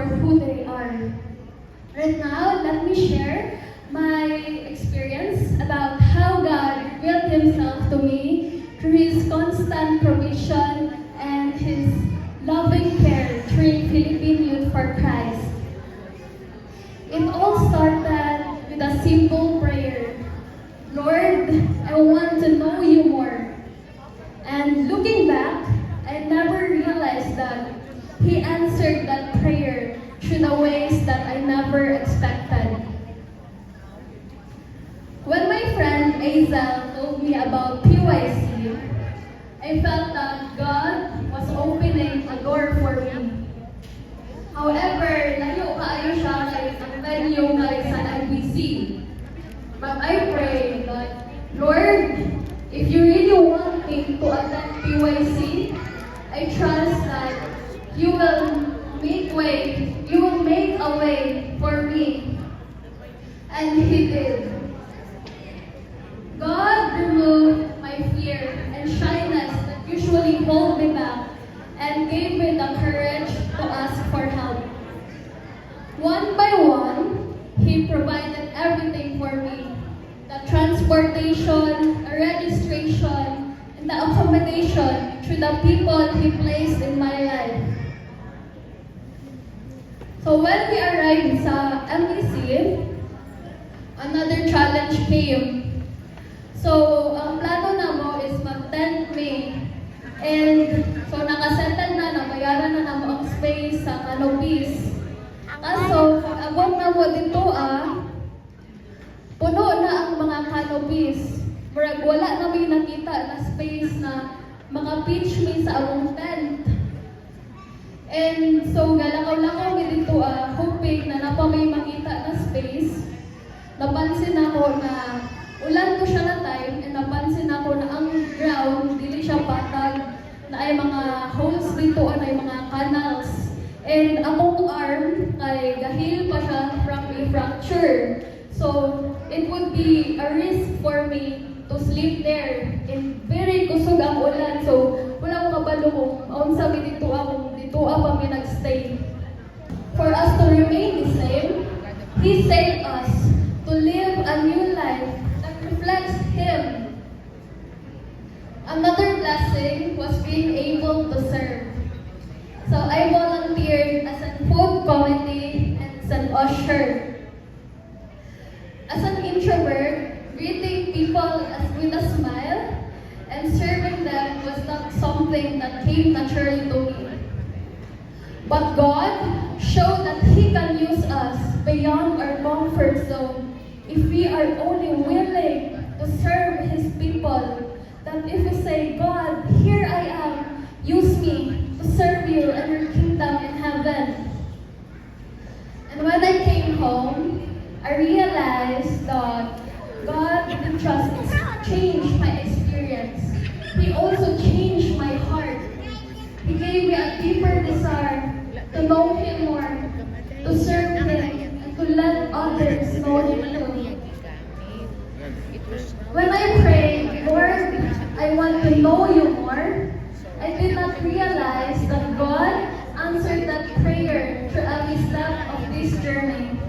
who they are. Right now, let me share my experience about how God revealed Himself to me through His constant provision and His loving care through Philippine Youth for Christ. It all started with a simple prayer. Lord, I want to know you more. And looking back, I never realized that He answered that prayer through the ways that I never expected. When my friend Azel told me about PYC, I felt that God was opening a door for me. However, layo kaayo siya kay ang venue kay sa NBC. But I pray that, Lord, if you really want me to attend PYC, I trust that you will make a way for me. And He did. God removed my fear and shyness that usually hold me back and gave me the courage to ask for help. One by one, He provided everything for me. The transportation, the registration, and the accommodation through the people He placed in my life. So when we arrived sa MBC, another challenge came. So, ang plano na mo is mag-10th May. And so, nakasettle na, nabayaran na mo ang space sa canopies. Kaso, pag abot na mo dito puno na ang mga canopies. Murag wala na may nakita na space na maka-pitch me sa among tent. And so, galakaw-lakaw mi dito hoping na napa may makita na space. Napansin ako na ulan ko siya na time and napansin ako na ang ground dili siya patag na ay mga holes dito ay mga canals. And akong arm kay gahil pa siya from a fracture. So, it would be a risk for me to sleep there. And very kusog ang ulan. So, wala ko kabalo kung unsa mi dito pa mi nagstay. For us to remain the same, He saved us to live a new life that reflects Him. Another blessing was being able to serve. So I volunteered as a food committee and as an usher. As an introvert, greeting people with a smile and serving them was not something that came naturally to me. But God showed that He can use us beyond our comfort zone if we are only willing to serve His people. That if we say, God, here I am, use me to serve you and your kingdom in heaven. And when I came home, I realized that God didn't just change my experience. He also changed my heart. He gave me a deeper desire to know Him more, to serve Him, and to let others know Him too. When I prayed, Lord, I want to know you more, I did not realize that God answered that prayer through every step of this journey.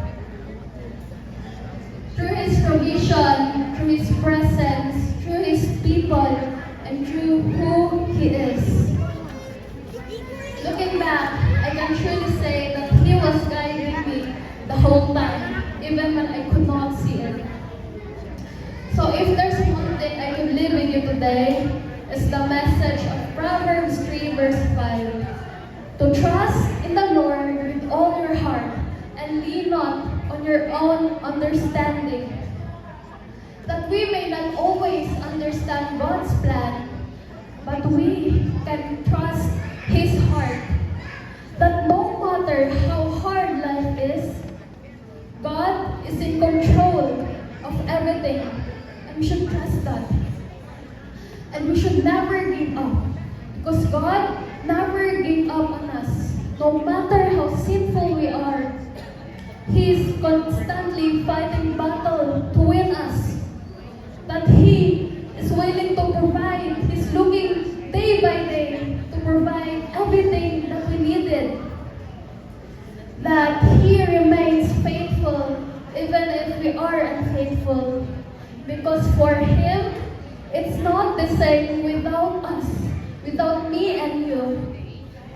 Through His provision, through His presence, through His people, and through who He is. Looking back, I can truly say that He was guiding me the whole time, even when I could not see it. So if there's one thing I could leave with you today, it's the message of Proverbs 3 verse 5. To trust in the Lord with all your heart and lean not on your own understanding. That we may not always understand God's plan, but we can trust His heart. That no matter how hard life is, God is in control of everything. And we should trust that. And we should never give up. Because God never gave up on us. No matter how sinful we are, He is constantly fighting battle to win us. That He is willing to provide. He's looking day by day to provide everything that we needed. That even if we are unfaithful. Because for Him, it's not the same without us, without me and you.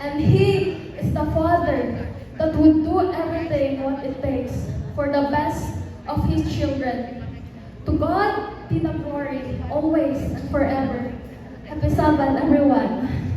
And He is the Father that would do everything what it takes for the best of His children. To God be the glory, always and forever. Happy Sabbath, everyone.